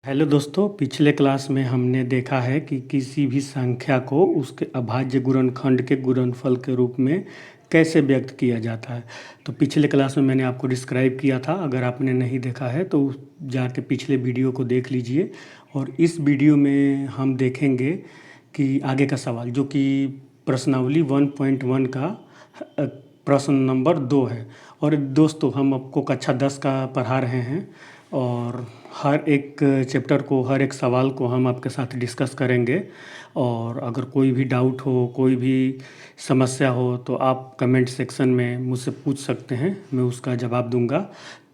Hello दोस्तों, पिछले class में हमने देखा है कि किसी भी संख्या को उसके अभाज्य गुणनखंड के गुणनफल के रूप में कैसे व्यक्त किया जाता है। तो पिछले क्लास में मैंने आपको डिस्क्राइब किया था। अगर आपने नहीं देखा है तो जाके पिछले वीडियो को देख लीजिए। और इस वीडियो में हम देखेंगे कि आगे का सवाल जो कि प्रश्नावली 1.1 का प्रश्न नंबर 2 है। और दोस्तों, हम आपको कक्षा 10 का पढ़ा रहे हैं और हर एक चैप्टर को, हर एक सवाल को हम आपके साथ डिस्कस करेंगे। और अगर कोई भी डाउट हो, कोई भी समस्या हो तो आप कमेंट सेक्शन में मुझसे पूछ सकते हैं, मैं उसका जवाब दूंगा।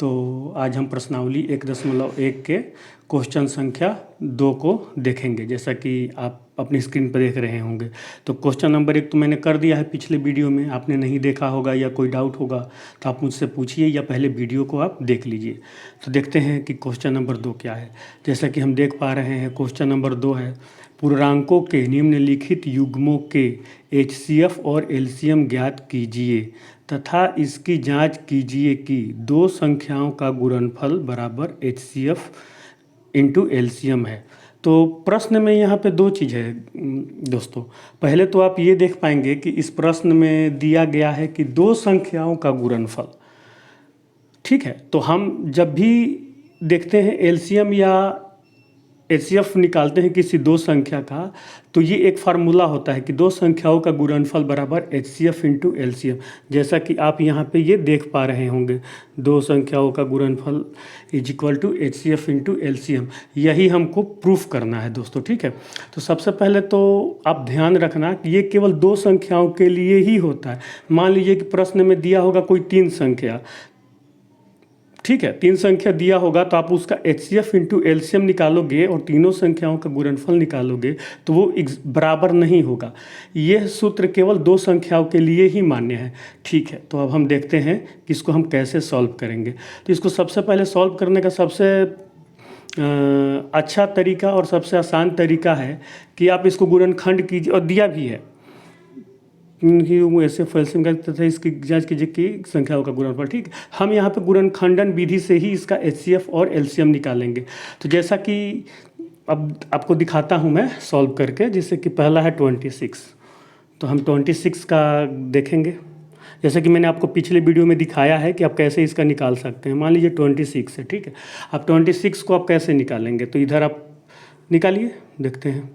तो आज हम प्रश्नावली 1.1 के क्वेश्चन संख्या 2 को देखेंगे, जैसा कि आप अपनी स्क्रीन पर देख रहे होंगे। तो क्वेश्चन नंबर 1 तो मैंने कर दिया है पिछले वीडियो में, आपने नहीं देखा होगा या कोई डाउट होगा तो आप मुझसे पूछिए या पहले वीडियो को आप देख लीजिए। तो देखते हैं कि क्वेश्चन नंबर 2 क्या है। जैसा कि हम देख पा रहे हैं, क्वेश्चन नंबर 2 है, पूर्णांकों के निम्नलिखित युग्मों के एचसीएफ और एलसीएम ज्ञात कीजिए तथा इसकी जांच कीजिए कि दो संख्याओं का गुणनफल बराबर एचसीएफ इंटू एलसीएम है। तो प्रश्न में यहाँ पे दो चीज़ है दोस्तों। पहले तो आप ये देख पाएंगे कि इस प्रश्न में दिया गया है कि दो संख्याओं का गुणनफल, ठीक है। तो हम जब भी देखते हैं एलसीएम या एचसीएफ निकालते हैं किसी दो संख्या का, तो ये एक फार्मूला होता है कि दो संख्याओं का गुणनफल बराबर एचसीएफ इंटू एलसीएम। जैसा कि आप यहाँ पे ये देख पा रहे होंगे, दो संख्याओं का गुणनफल is equal to HCF into LCM. यही हमको प्रूफ करना है दोस्तों, ठीक है। तो सबसे पहले तो आप ध्यान रखना कि ये केवल दो संख्याओं के लिए ही होता है। मान लीजिए कि प्रश्न में दिया होगा कोई तीन संख्या, ठीक है, तीन संख्या दिया होगा तो आप उसका एचसीएफ इंटू एलसीएम निकालोगे और तीनों संख्याओं का गुणनफल निकालोगे तो वो बराबर नहीं होगा। यह सूत्र केवल दो संख्याओं के लिए ही मान्य है, ठीक है। तो अब हम देखते हैं कि इसको हम कैसे सॉल्व करेंगे। तो इसको सबसे पहले सॉल्व करने का सबसे अच्छा तरीका और सबसे आसान तरीका है कि आप इसको गुणनखंड कीजिए, और दिया भी है कि ऐसे एलसीएम का तथा इसकी जांच कीजिए कि संख्याओं का गुणनफल, ठीक है। हम यहाँ पे गुणनखंडन विधि से ही इसका एचसीएफ और एलसीएम निकालेंगे। तो जैसा कि अब आपको दिखाता हूँ मैं सॉल्व करके, जैसे कि पहला है 26, तो हम 26 का देखेंगे। जैसे कि मैंने आपको पिछले वीडियो में दिखाया है कि आप कैसे इसका निकाल सकते हैं। मान लीजिए 26 है, ठीक है। अब 26 को आप कैसे निकालेंगे, तो इधर आप निकालिए, देखते हैं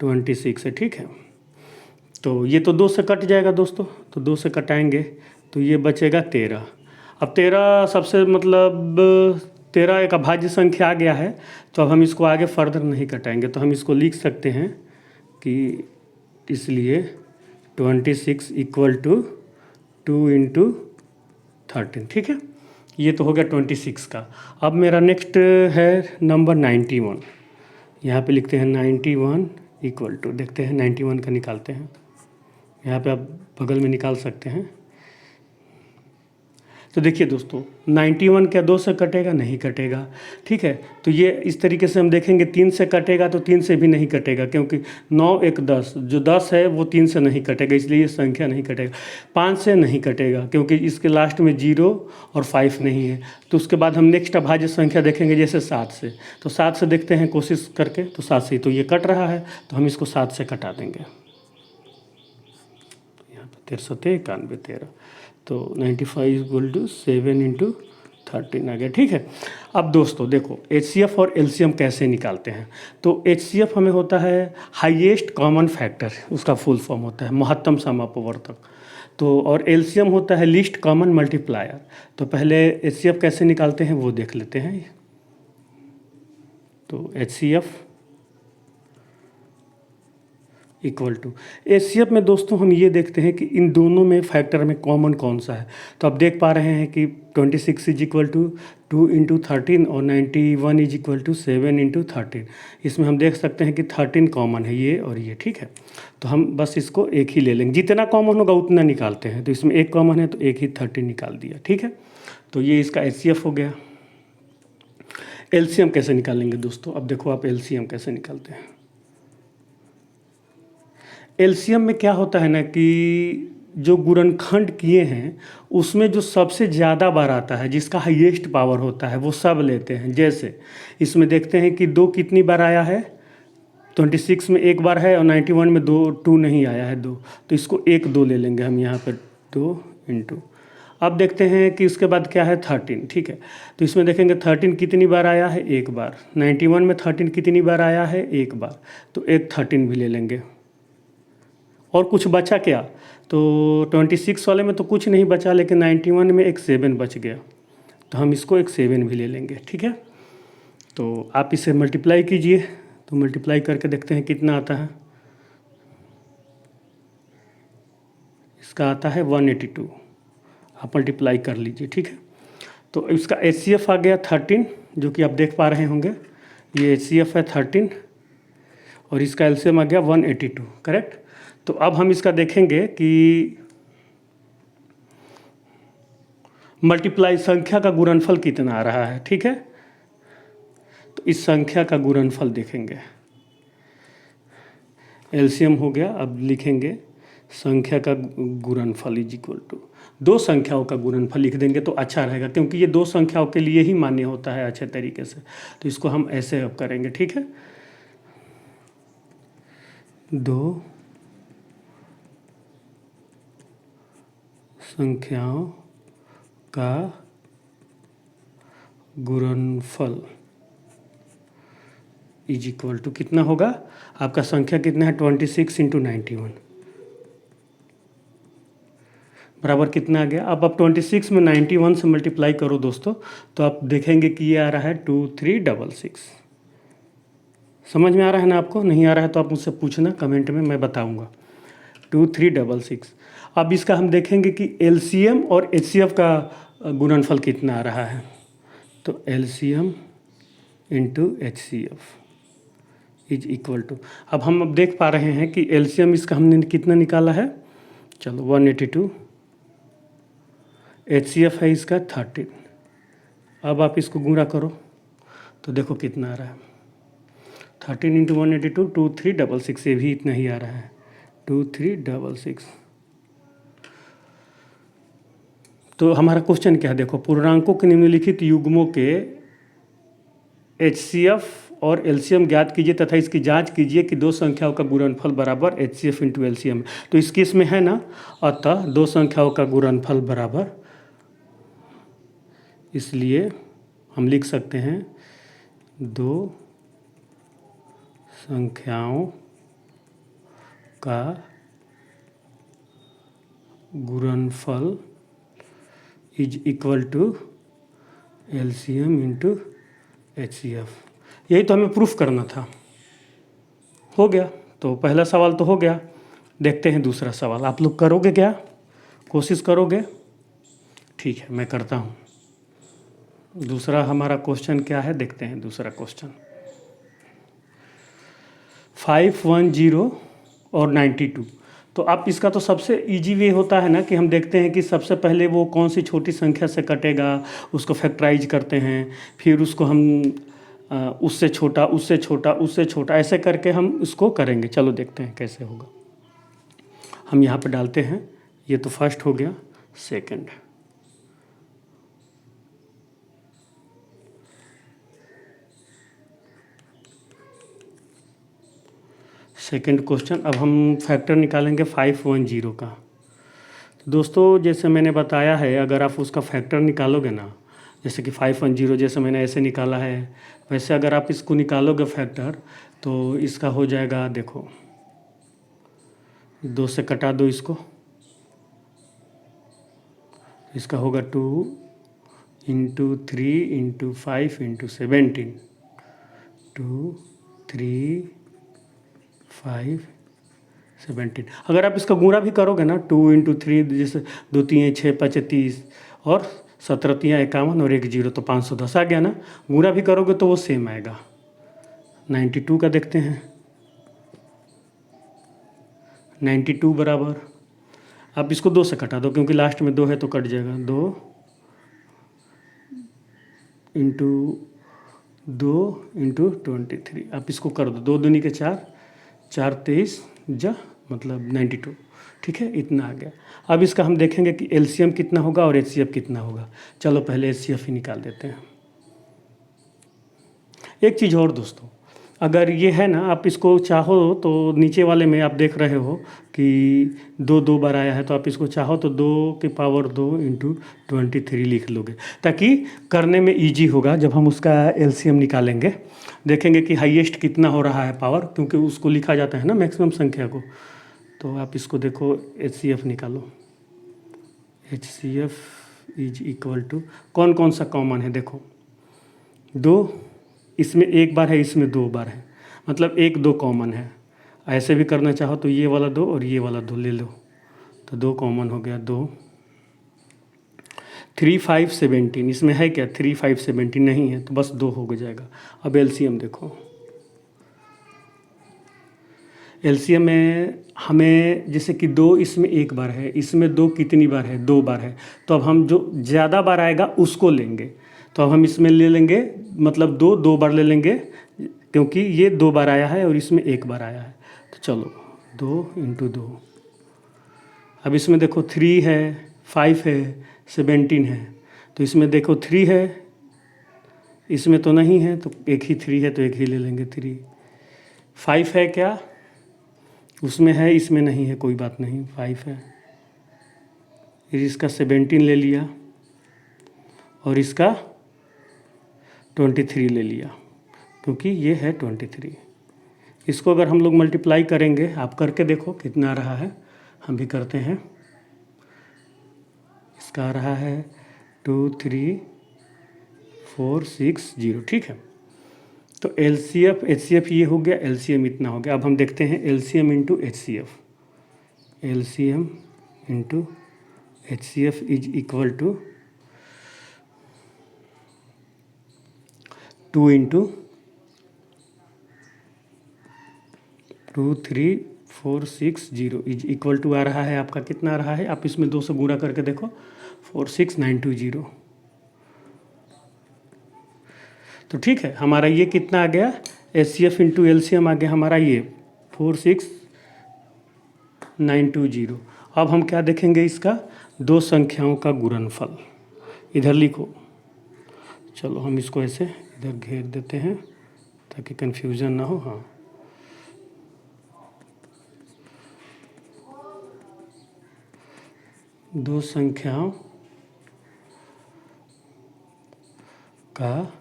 26 है, ठीक है। तो ये तो 2 से कट जाएगा दोस्तों, तो 2 से कटाएंगे तो ये बचेगा 13। अब 13 सबसे मतलब 13 एक अभाज्य संख्या आ गया है, तो अब हम इसको आगे फर्दर नहीं कटाएंगे। तो हम इसको लिख सकते हैं कि इसलिए 26 इक्वल टू 2 इंटू 13, ठीक है। ये तो हो गया 26 का। अब मेरा नेक्स्ट है नंबर 91। यहाँ पे लिखते हैं 91 इक्वल टू, देखते हैं 91 का निकालते हैं। यहाँ पे आप बगल में निकाल सकते हैं। तो देखिए दोस्तों, 91 क्या 2 से कटेगा? नहीं कटेगा, ठीक है। तो ये इस तरीके से हम देखेंगे, 3 से कटेगा तो 3 से भी नहीं कटेगा, क्योंकि 9 1 10, जो 10 है वो 3 से नहीं कटेगा, इसलिए ये संख्या नहीं कटेगा। 5 से नहीं कटेगा क्योंकि इसके लास्ट में 0 और 5 नहीं है। तो उसके बाद हम नेक्स्ट अभाज्य संख्या देखेंगे, जैसे 7 से। तो 7 से देखते हैं कोशिश करके, तो 7 से तो ये कट रहा है, तो हम इसको 7 से कटा देंगे। 13 91 13, तो 95 इक्वल टू 7 इंटू 13 आ गया, ठीक है। अब दोस्तों देखो, एचसीएफ और एलसीएम कैसे निकालते हैं। तो एचसीएफ हमें होता है हाईएस्ट कॉमन फैक्टर, उसका फुल फॉर्म होता है महत्तम समापवर्तक। तो और एलसीएम होता है लीस्ट कॉमन मल्टीप्लायर। तो पहले एचसीएफ कैसे निकालते हैं वो देख लेते हैं। तो एचसीएफ इक्वल टू एचसीएफ में दोस्तों हम ये देखते हैं कि इन दोनों में फैक्टर में कॉमन कौन सा है। तो आप देख पा रहे हैं कि 26 इज इक्वल टू 2 इंटू 13 और 91 इज इक्वल टू 7 इंटू 13। इसमें हम देख सकते हैं कि 13 कॉमन है, ये और ये, ठीक है। तो हम बस इसको एक ही ले लेंगे, जितना कॉमन होगा उतना निकालते हैं। तो इसमें एक कॉमन है तो एक ही 13 निकाल दिया, ठीक है। तो ये इसका एचसीएफ हो गया। एलसीएम कैसे निकालेंगे दोस्तों, अब देखो आप एलसीएम कैसे निकालते हैं। एलसीएम में क्या होता है ना कि जो गुणनखंड किए हैं उसमें जो सबसे ज़्यादा बार आता है, जिसका हाईएस्ट पावर होता है, वो सब लेते हैं। जैसे इसमें देखते हैं कि 2 कितनी बार आया है, 26 में एक बार है और 91 में 2 नहीं आया है 2, तो इसको 1 2 ले लेंगे हम यहाँ पर 2 इंटू। अब देखते हैं कि उसके बाद क्या है 13, ठीक है। तो इसमें देखेंगे 13 कितनी बार आया है, एक बार। 91 में 13 कितनी बार आया है, एक बार, तो एक 13 भी ले लेंगे। और कुछ बचा क्या, तो 26 वाले में तो कुछ नहीं बचा, लेकिन 91 में एक 7 बच गया, तो हम इसको एक 7 भी ले लेंगे, ठीक है। तो आप इसे मल्टीप्लाई कीजिए, तो मल्टीप्लाई करके देखते हैं कितना आता है। इसका आता है 182, आप मल्टीप्लाई कर लीजिए, ठीक है। तो इसका HCF आ गया 13, जो कि आप देख पा रहे होंगे, ये HCF है 13, और इसका LCM आ गया 182, करेक्ट। तो अब हम इसका देखेंगे कि मल्टीप्लाई संख्या का गुणनफल कितना आ रहा है, ठीक है। तो इस संख्या का गुणनफल देखेंगे, LCM हो गया। अब लिखेंगे संख्या का गुणनफल इज इक्वल टू, दो संख्याओं का गुणनफल लिख देंगे तो अच्छा रहेगा, क्योंकि ये दो संख्याओं के लिए ही मान्य होता है अच्छे तरीके से। तो इसको हम ऐसे अब करेंगे, ठीक है। दो संख्याओं का गुणनफल इज इक्वल टू कितना होगा, आपका संख्या कितना है 26 इंटू 91 बराबर कितना आ गया। अब आप 26 में 91 से मल्टीप्लाई करो दोस्तों, तो आप देखेंगे कि ये आ रहा है 2366। समझ में आ रहा है ना आपको? नहीं आ रहा है तो आप मुझसे पूछना कमेंट में, मैं बताऊंगा। 2366। अब इसका हम देखेंगे कि LCM और HCF का गुणनफल कितना आ रहा है। तो LCM into HCF is equal to, अब हम अब देख पा रहे हैं कि LCM इसका हमने कितना निकाला है, चलो 182, HCF है इसका 13। अब आप इसको गुणा करो तो देखो कितना आ रहा है, 13 इंटू 182 2366, ये भी इतना ही आ रहा है 2366। तो हमारा क्वेश्चन क्या है, देखो पूर्णांकों के निम्नलिखित युग्मों के HCF और LCM ज्ञात कीजिए तथा इसकी जांच कीजिए कि दो संख्याओं का गुणनफल बराबर HCF इंटू LCM। तो इस केस में है ना, अतः दो संख्याओं का गुणनफल बराबर, इसलिए हम लिख सकते हैं दो संख्याओं का गुणनफल is equal to LCM into HCF। यही तो हमें प्रूफ करना था। हो गया, तो पहला सवाल तो हो गया। देखते हैं दूसरा सवाल, आप लोग करोगे क्या, कोशिश करोगे? ठीक है, मैं करता हूँ। दूसरा हमारा क्वेश्चन क्या है, देखते हैं दूसरा क्वेश्चन। 510 और 92। तो आप इसका तो सबसे इजी वे होता है ना कि हम देखते हैं कि सबसे पहले वो कौन सी छोटी संख्या से कटेगा, उसको फैक्टराइज करते हैं, फिर उसको हम उससे छोटा उससे छोटा उससे छोटा ऐसे करके हम उसको करेंगे। चलो देखते हैं कैसे होगा। हम यहाँ पे डालते हैं, ये तो फर्स्ट हो गया, सेकंड, सेकंड क्वेश्चन। अब हम फैक्टर निकालेंगे 510 का। तो दोस्तों जैसे मैंने बताया है, अगर आप उसका फैक्टर निकालोगे ना, जैसे कि 510 जैसे मैंने ऐसे निकाला है, वैसे अगर आप इसको निकालोगे फैक्टर, तो इसका हो जाएगा, देखो 2 से कटा दो इसको, इसका होगा 2 इंटू 3 इंटू 5 इंटू 17, 2 3 5 17। अगर आप इसका गुणा भी करोगे ना, 2 इंटू 3, जैसे 2 3 6 5 30 और 17 3 51 और 1 0, तो 510 आ गया ना। गुणा भी करोगे तो वो सेम आएगा। 92 का देखते हैं, 92 बराबर, आप इसको 2 से कटा दो क्योंकि लास्ट में 2 है तो कट जाएगा, 2 इंटू 2 इंटू 23, आप इसको कर दो, 2 दूनी के 4, 4 23 जा मतलब 92, ठीक है, इतना आ गया। अब इसका हम देखेंगे कि एलसीएम कितना होगा और एचसीएफ कितना होगा। चलो पहले एचसीएफ ही निकाल देते हैं। एक चीज़ और दोस्तों, अगर ये है ना, आप इसको चाहो तो नीचे वाले में आप देख रहे हो कि 2 बार आया है, तो आप इसको चाहो तो 2 इंटू 23 लिख लोगे, ताकि करने में इजी होगा। जब हम उसका एलसीएम निकालेंगे, देखेंगे कि हाईएस्ट कितना हो रहा है पावर, क्योंकि उसको लिखा जाता है ना मैक्सिमम संख्या को। तो आप इसको देखो, एचसीएफ निकालो। एचसीएफ इज इक्वल टू, कौन कौन सा कॉमन है देखो, 2, इसमें 1 बार है, इसमें 2 बार है, मतलब 1 2 कॉमन है। ऐसे भी करना चाहो तो ये वाला 2 और ये वाला 2 ले लो, तो 2 कॉमन हो गया, 2। 3 5 17, इसमें है क्या 3 5 17 नहीं है, तो बस 2 हो जाएगा। अब एलसीएम देखो, एलसीएम में हमें जैसे कि 2 इसमें 1 बार है, इसमें 2 कितनी बार है, 2 बार है, तो अब हम जो ज़्यादा बार आएगा उसको लेंगे। तो अब हम इसमें ले लेंगे, मतलब 2 बार ले लेंगे, क्योंकि ये 2 बार आया है और इसमें 1 बार आया है। तो चलो 2 इंटू 2। अब इसमें देखो 3 है, 5 है, 17 है, तो इसमें देखो 3 है, इसमें तो नहीं है, तो एक ही 3 है, तो एक ही ले लेंगे 3। 5 है क्या, उसमें है, इसमें नहीं है, कोई बात नहीं, 5 है। फिर इसका 17 ले लिया और इसका 23 ले लिया, क्योंकि ये है 23। इसको अगर हम लोग मल्टीप्लाई करेंगे, आप करके देखो कितना आ रहा है, हम भी करते हैं। इसका आ रहा है 2 3 4 6 0, ठीक है। तो एलसीएफ एचसीएफ ये हो गया, एलसीएम इतना हो गया। अब हम देखते हैं LCM into HCF. LCM into HCF is equal to 2 into 2 3 4 6 0 is equal to आ रहा है आपका, कितना आ रहा है, आप इसमें 2 से गुणा करके देखो, 46920। तो ठीक है, हमारा ये कितना आ गया, एचसीएफ इंटू एलसीएम आ गया हमारा ये 46920। अब हम क्या देखेंगे, इसका 2 संख्याओं का गुणनफल। इधर लिखो, चलो हम इसको ऐसे इधर घेर देते हैं ताकि कन्फ्यूज़न ना हो। हाँ, दो संख्याओं का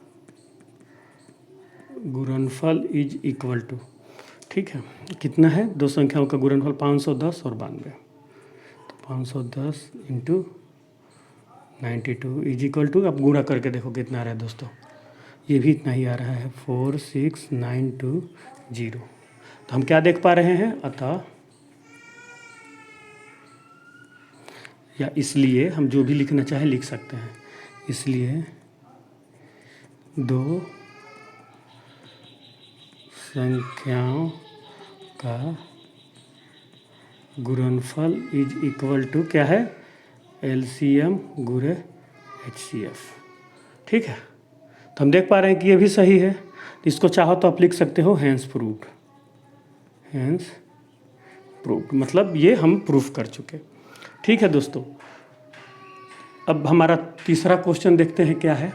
गुणनफल इज इक्वल टू, ठीक है, कितना है, 2 संख्याओं का गुणनफल 510 और 92। तो 510 इंटू 92 इज इक्वल टू, अब गुणा करके देखो कितना आ रहा है दोस्तों, ये भी इतना ही आ रहा है, 46920। तो हम क्या देख पा रहे हैं, अतः या इसलिए हम जो भी लिखना चाहे लिख सकते हैं, इसलिए 2 संख्याओं का गुणनफल इज इक्वल टू क्या है, एलसीएम गुणे एचसीएफ, ठीक है। तो हम देख पा रहे हैं कि ये भी सही है। इसको चाहो तो आप लिख सकते हो हैंस प्रूव्ड। हैंस प्रूव्ड मतलब ये हम प्रूफ कर चुके, ठीक है दोस्तों। अब हमारा तीसरा क्वेश्चन देखते हैं क्या है।